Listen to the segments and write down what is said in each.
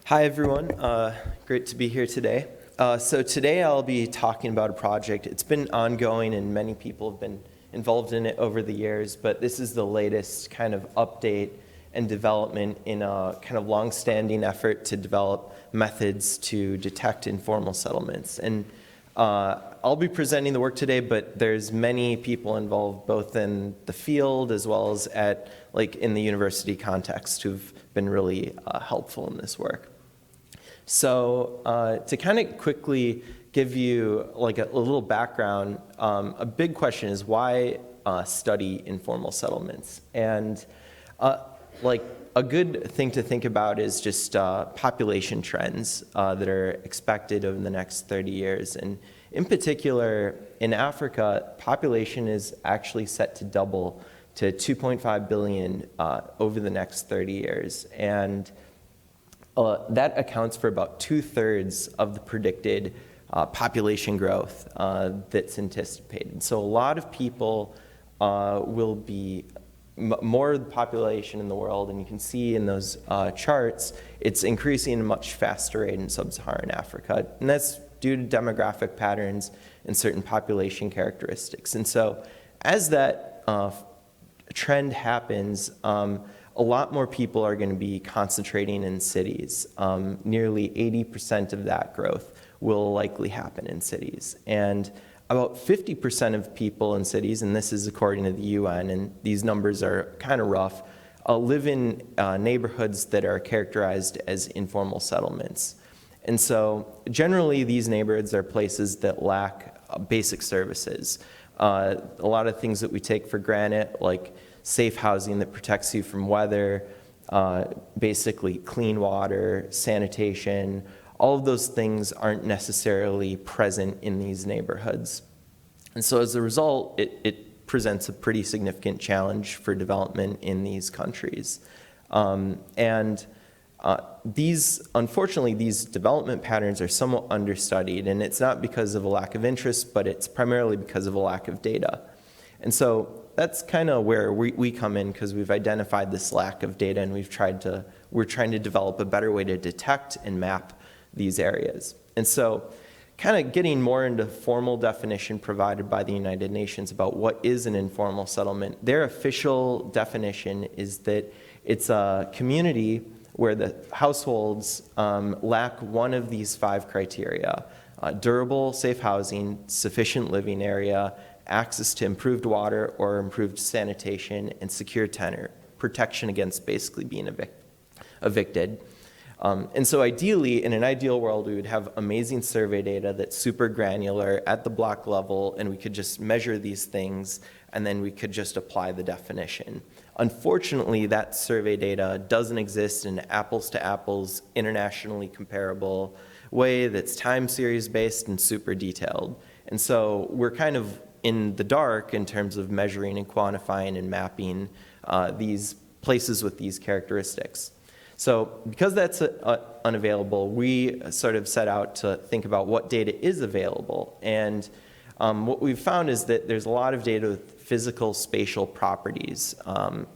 Hi, everyone. Great to be here today. So today I'll be talking about a project. It's been ongoing and many people have been involved in it over the years, but this is the latest kind of update and development in a kind of long-standing effort to develop methods to detect informal settlements. And I'll be presenting the work today, but there's many people involved both in the field as well as in the university context who've been really helpful in this work. So to kind of quickly give you a little background, a big question is why study informal settlements? And a good thing to think about is just population trends that are expected over the next 30 years. And in particular, in Africa, population is actually set to double to 2.5 billion over the next 30 years. And that accounts for about 2/3 of the predicted population growth that's anticipated. So a lot of people will be more of the population in the world, and you can see in those charts, it's increasing at a much faster rate in sub-Saharan Africa. And that's due to demographic patterns and certain population characteristics. And so as that trend happens, a lot more people are going to be concentrating in cities. Nearly 80% of that growth will likely happen in cities. And about 50% of people in cities, and this is according to the UN, and these numbers are kind of rough, live in neighborhoods that are characterized as informal settlements. And so generally these neighborhoods are places that lack basic services. A lot of things that we take for granted, like safe housing that protects you from weather, basically clean water, sanitation, all of those things aren't necessarily present in these neighborhoods. And so as a result, it presents a pretty significant challenge for development in these countries. Unfortunately, these development patterns are somewhat understudied, and it's not because of a lack of interest, but it's primarily because of a lack of data. And so that's kind of where we come in, because we've identified this lack of data, and we're trying to develop a better way to detect and map these areas. And so kind of getting more into formal definition provided by the United Nations about what is an informal settlement, their official definition is that it's a community where the households lack one of these 5 criteria: durable, safe housing, sufficient living area, access to improved water or improved sanitation, and secure tenant, protection against basically being evicted. And so ideally, in an ideal world, we would have amazing survey data that's super granular at the block level, and we could just measure these things, and then we could just apply the definition. Unfortunately, that survey data doesn't exist in an apples-to-apples, internationally comparable way that's time series based and super detailed. And so we're kind of in the dark in terms of measuring and quantifying and mapping these places with these characteristics. So because that's unavailable, we sort of set out to think about what data is available. And what we've found is that there's a lot of data with physical spatial properties,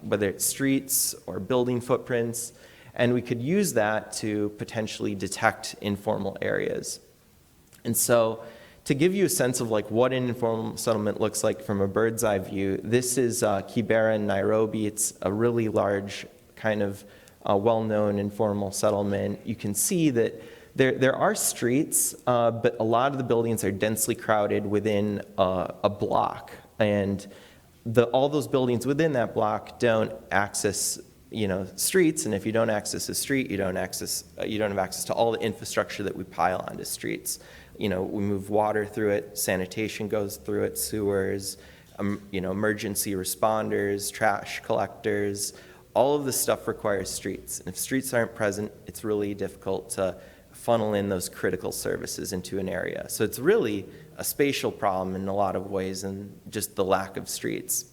whether it's streets or building footprints, and we could use that to potentially detect informal areas. And so to give you a sense of what an informal settlement looks like from a bird's eye view, this is Kibera in Nairobi. It's a really large kind of well-known informal settlement. You can see that there are streets, but a lot of the buildings are densely crowded within a block, and all those buildings within that block don't access streets. And if you don't access a street, you don't have access to all the infrastructure that we pile onto streets. We move water through it, sanitation goes through it, sewers, emergency responders, trash collectors. All of this stuff requires streets. And if streets aren't present, it's really difficult to funnel in those critical services into an area. So it's really a spatial problem in a lot of ways, and just the lack of streets.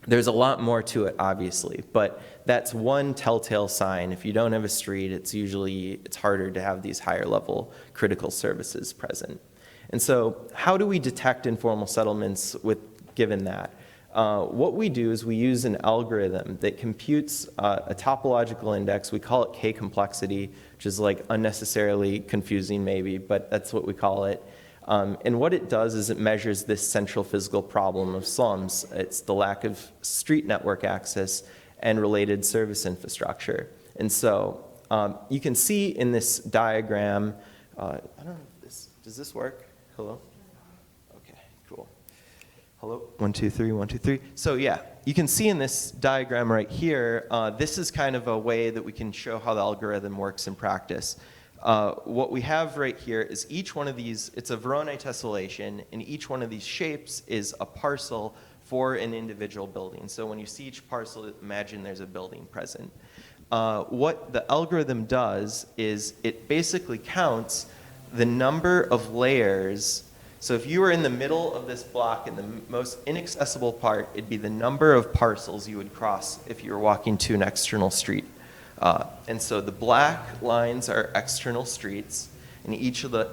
There's a lot more to it, obviously, but that's one telltale sign. If you don't have a street, it's harder to have these higher level critical services present. And so how do we detect informal settlements given that? What we do is we use an algorithm that computes a topological index. We call it K-complexity, which is like unnecessarily confusing maybe, but that's what we call it. And what it does is it measures this central physical problem of slums. It's the lack of street network access and related service infrastructure. And so you can see in this diagram, I don't know if this, does this work? Hello? Okay, cool. Hello? 1, 2, 3, 1, 2, 3. So yeah, you can see in this diagram right here, this is kind of a way that we can show how the algorithm works in practice. What we have right here is each one of these, it's a Voronoi tessellation, and each one of these shapes is a parcel for an individual building. So when you see each parcel, imagine there's a building present. What the algorithm does is it basically counts the number of layers. So if you were in the middle of this block in the most inaccessible part, it'd be the number of parcels you would cross if you were walking to an external street. And so the black lines are external streets, and each of the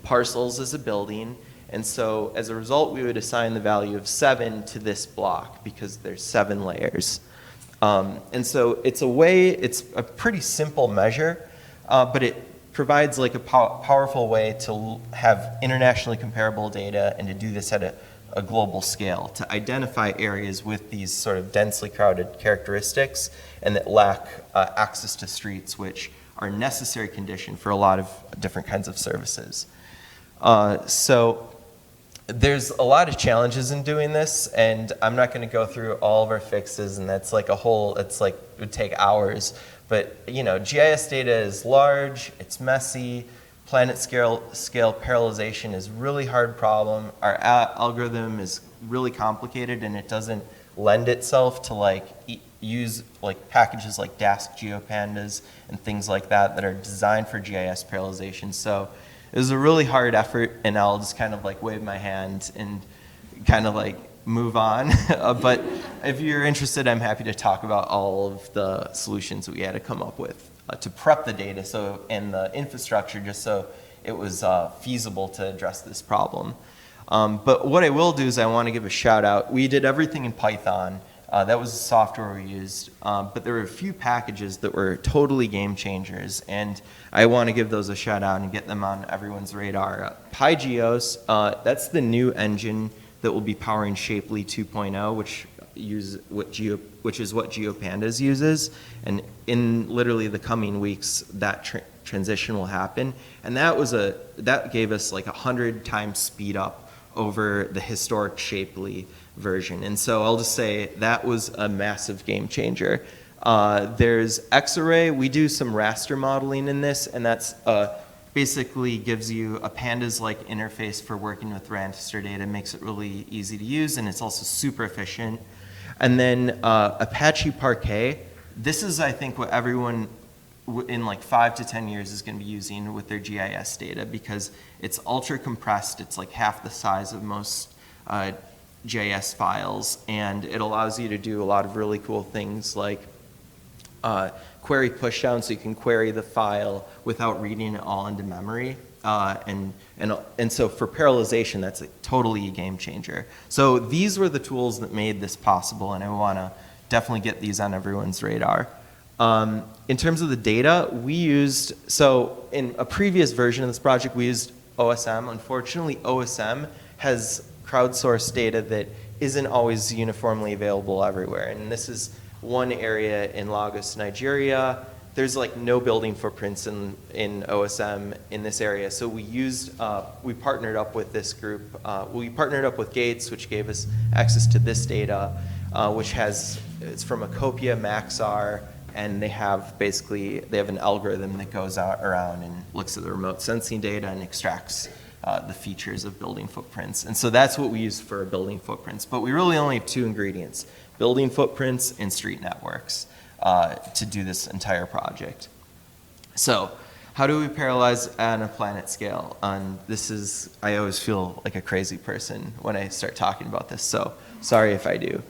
parcels is a building. And so as a result, we would assign the value of 7 to this block because there's 7 layers. And so it's a pretty simple measure, but it provides like a powerful way to have internationally comparable data and to do this at a global scale, to identify areas with these sort of densely crowded characteristics and that lack access to streets, which are a necessary condition for a lot of different kinds of services. So there's a lot of challenges in doing this, and I'm not going to go through all of our fixes, and that's like it would take hours. But you know, GIS data is large, it's messy, planet scale parallelization is a really hard problem. Our algorithm is really complicated, and it doesn't lend itself to like use like packages like Dask GeoPandas and things like that are designed for GIS parallelization. So it was a really hard effort, and I'll just kind of like wave my hand and kind of like move on. But if you're interested, I'm happy to talk about all of the solutions that we had to come up with to prep the data and the infrastructure just so it was feasible to address this problem. But what I will do is I want to give a shout out. We did everything in Python. That was the software we used. But there were a few packages that were totally game changers, and I want to give those a shout out and get them on everyone's radar. PyGeos, that's the new engine that will be powering Shapely 2.0, which is what GeoPandas uses. And in literally the coming weeks, that transition will happen. And that gave us like 100 times speed up over the historic Shapely version. And so I'll just say that was a massive game changer. There's Xarray. We do some raster modeling in this, and that's basically gives you a pandas-like interface for working with raster data, makes it really easy to use, and it's also super efficient. And then Apache Parquet. This is, I think, what everyone in like 5 to 10 years is going to be using with their GIS data, because it's ultra compressed. It's like half the size of most GIS files, and it allows you to do a lot of really cool things like query pushdown, so you can query the file without reading it all into memory. And so for parallelization, that's totally a game changer. So these were the tools that made this possible, and I want to definitely get these on everyone's radar. In terms of the data, so in a previous version of this project, we used OSM. Unfortunately, OSM has crowdsourced data that isn't always uniformly available everywhere. And this is one area in Lagos, Nigeria. There's like no building footprints in OSM in this area. So we partnered up with this group. We partnered up with Gates, which gave us access to this data, it's from Acopia, Maxar, and they have an algorithm that goes around and looks at the remote sensing data and extracts the features of building footprints. And so that's what we use for building footprints. But we really only have 2 ingredients: building footprints and street networks to do this entire project. So how do we parallelize on a planet scale? I always feel like a crazy person when I start talking about this, so sorry if I do.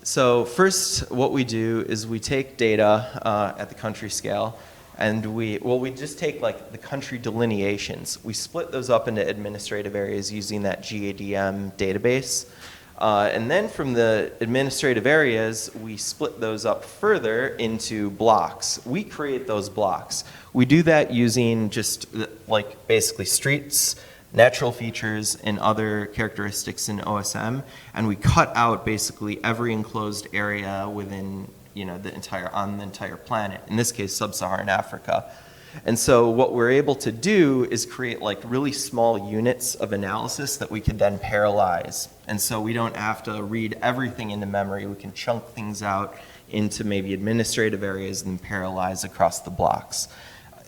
So first, what we do is we take data at the country scale, and we just take like the country delineations. We split those up into administrative areas using that GADM database. And then from the administrative areas, we split those up further into blocks. We create those blocks. We do that using just like basically streets, natural features, and other characteristics in OSM, and we cut out basically every enclosed area within on the entire planet, in this case sub-Saharan Africa. And so what we're able to do is create like really small units of analysis that we could then parallelize. And so we don't have to read everything into memory. We can chunk things out into maybe administrative areas and parallelize across the blocks.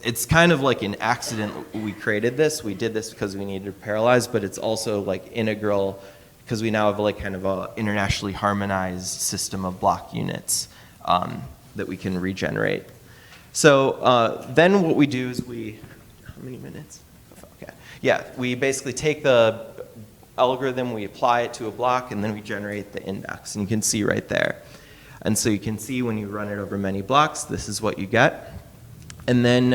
It's kind of like an accident we created this. We did this because we needed to parallelize, but it's also like integral because we now have like kind of a internationally harmonized system of block units that we can regenerate. So then what we do is how many minutes? Okay. Yeah, we basically take the algorithm, we apply it to a block, and then we generate the index. And you can see right there. And so you can see when you run it over many blocks, this is what you get. And then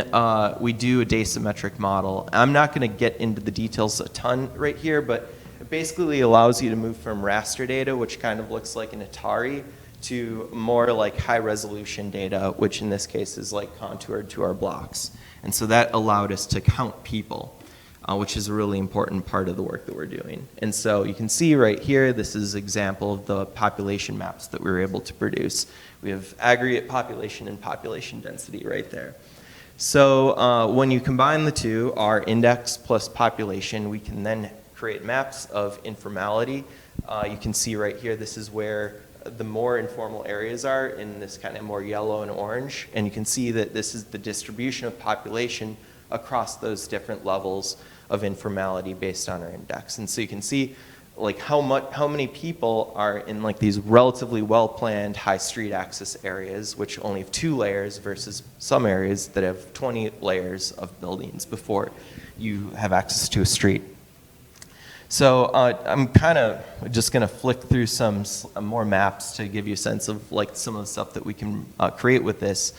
we do a asymmetric model. I'm not going to get into the details a ton right here, but it basically allows you to move from raster data, which kind of looks like an Atari, to more like high resolution data, which in this case is like contoured to our blocks. And so that allowed us to count people, which is a really important part of the work that we're doing. And so you can see right here, this is an example of the population maps that we were able to produce. We have aggregate population and population density right there. So when you combine the two, our index plus population, we can then create maps of informality. You can see right here, this is where the more informal areas are in this kind of more yellow and orange. And you can see that this is the distribution of population across those different levels of informality based on our index. And so you can see like how many people are in like these relatively well-planned high street access areas, which only have 2 layers versus some areas that have 20 layers of buildings before you have access to a street. So I'm kind of just going to flick through some more maps to give you a sense of like some of the stuff that we can create with this.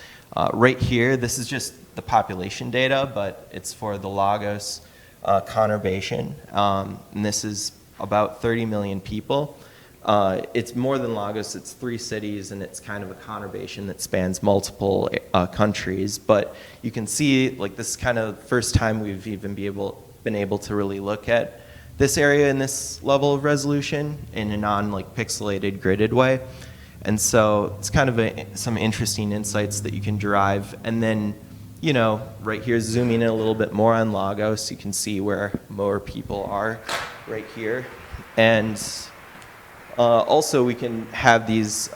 Right here, this is just the population data, but it's for the Lagos conurbation. And this is about 30 million people. It's more than Lagos, it's 3 cities, and it's kind of a conurbation that spans multiple countries. But you can see like this is kind of the first time we've even been able to really look at this area in this level of resolution in a non-pixelated gridded way. And so it's kind of some interesting insights that you can derive. And then, right here, zooming in a little bit more on Lagos, you can see where more people are right here. And also we can have these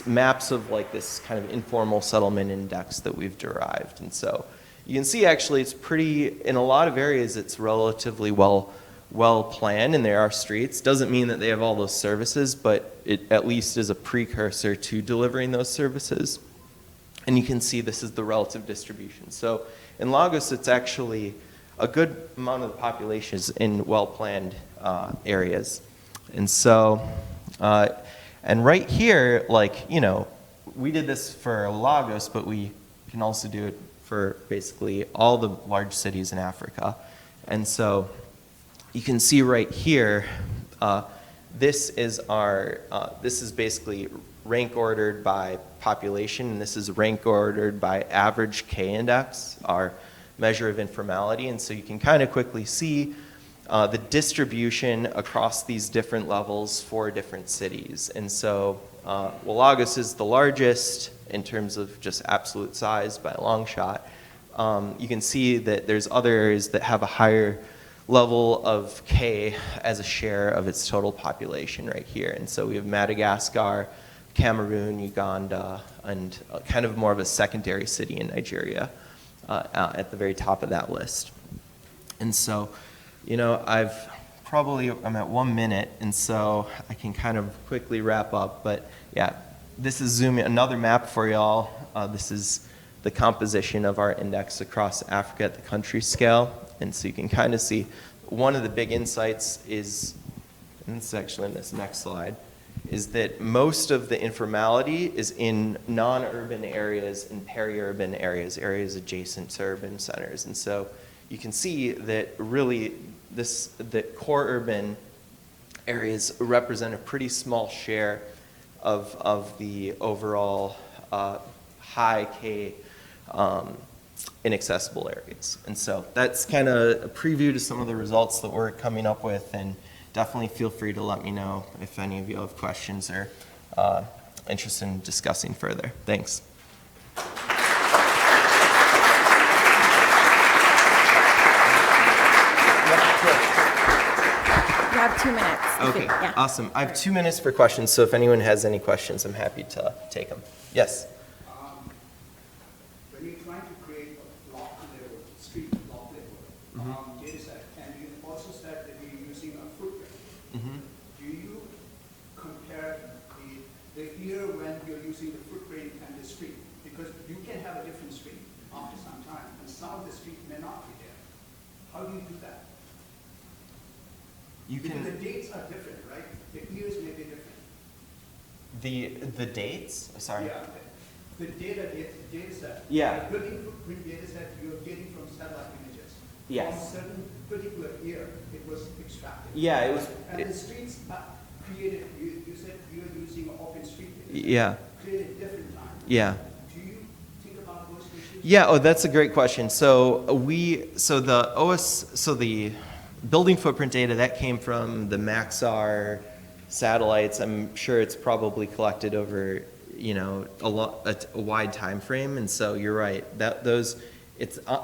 maps of like this kind of informal settlement index that we've derived. And so you can see actually it's in a lot of areas it's relatively well planned and there are streets. Doesn't mean that they have all those services, but it at least is a precursor to delivering those services. And you can see this is the relative distribution. So in Lagos it's actually a good amount of the population is in well-planned areas. And so, and right here, we did this for Lagos, but we can also do it for basically all the large cities in Africa. And so you can see right here, this is basically rank ordered by population, and this is rank ordered by average K-index, our measure of informality. And so you can kind of quickly see the distribution across these different levels for different cities. And so Lagos is the largest in terms of just absolute size by a long shot. You can see that there's other areas that have a higher level of K as a share of its total population right here. And so we have Madagascar, Cameroon, Uganda, and kind of more of a secondary city in Nigeria at the very top of that list. And so, I'm at 1 minute, and so I can kind of quickly wrap up. But yeah, this is zooming another map for y'all. This is the composition of our index across Africa at the country scale. And so you can kind of see one of the big insights is, and it's actually in this next slide, is that most of the informality is in non-urban areas and peri-urban areas adjacent to urban centers. And so you can see that really the core urban areas represent a pretty small share of the overall high K inaccessible areas. And so that's kind of a preview to some of the results that we're coming up with, and definitely feel free to let me know if any of you have questions or interested in discussing further. Thanks. You have 2 minutes. Okay, awesome. I have 2 minutes for questions, so if anyone has any questions, I'm happy to take them. Yes? When you're trying to create a block level, street block level data set, and you also said that you're using a footprint, do you compare the year when you're using the footprint and the street? Because you can have a different street after some time, and some of the street may not be there. How do you do that? Because the dates are different, right? The years may be different. The dates? Sorry. Yeah. The data set. Yeah. The building footprint data set you're getting from satellite images. Yes. From a certain particular year, it was extracted. Yeah, it was. And the streets are created, you said you're using open street data. Yeah. Created different time. Yeah. Do you think about those issues? Yeah, oh, that's a great question. So the building footprint data, that came from the Maxar satellites. I'm sure it's probably collected over, a wide time frame. And so you're right,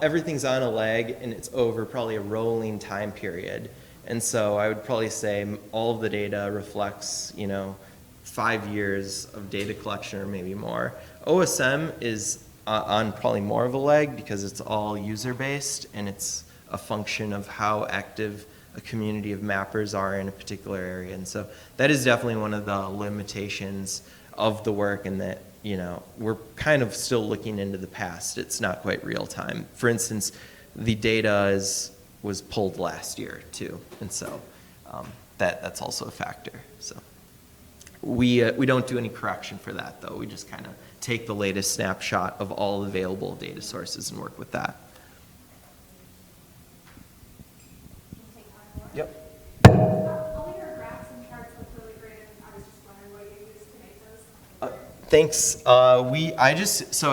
everything's on a lag, and it's over probably a rolling time period. And so I would probably say all of the data reflects, 5 years of data collection or maybe more. OSM is on probably more of a lag because it's all user-based, and it's a function of how active a community of mappers are in a particular area. And so that is definitely one of the limitations of the work, and that, we're kind of still looking into the past. It's not quite real time. For instance, the data was pulled last year too, and so that's also a factor. So we don't do any correction for that, though. We just kind of take the latest snapshot of all available data sources and work with that. Yep. All your graphs and charts look really great, and I was just wondering what you used to make those. Thanks. I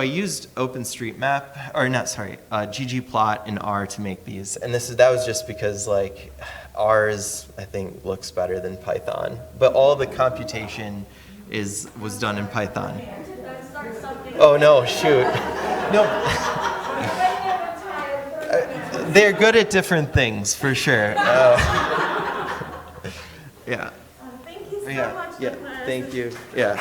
used OpenStreetMap, or not, sorry, ggplot and R to make these, and that was just because R's I think looks better than Python, but all the computation was done in Python. Oh no, shoot, no. They're good at different things, for sure. Yeah. Thank you so Yeah. much. Yeah. Thank you. Yeah.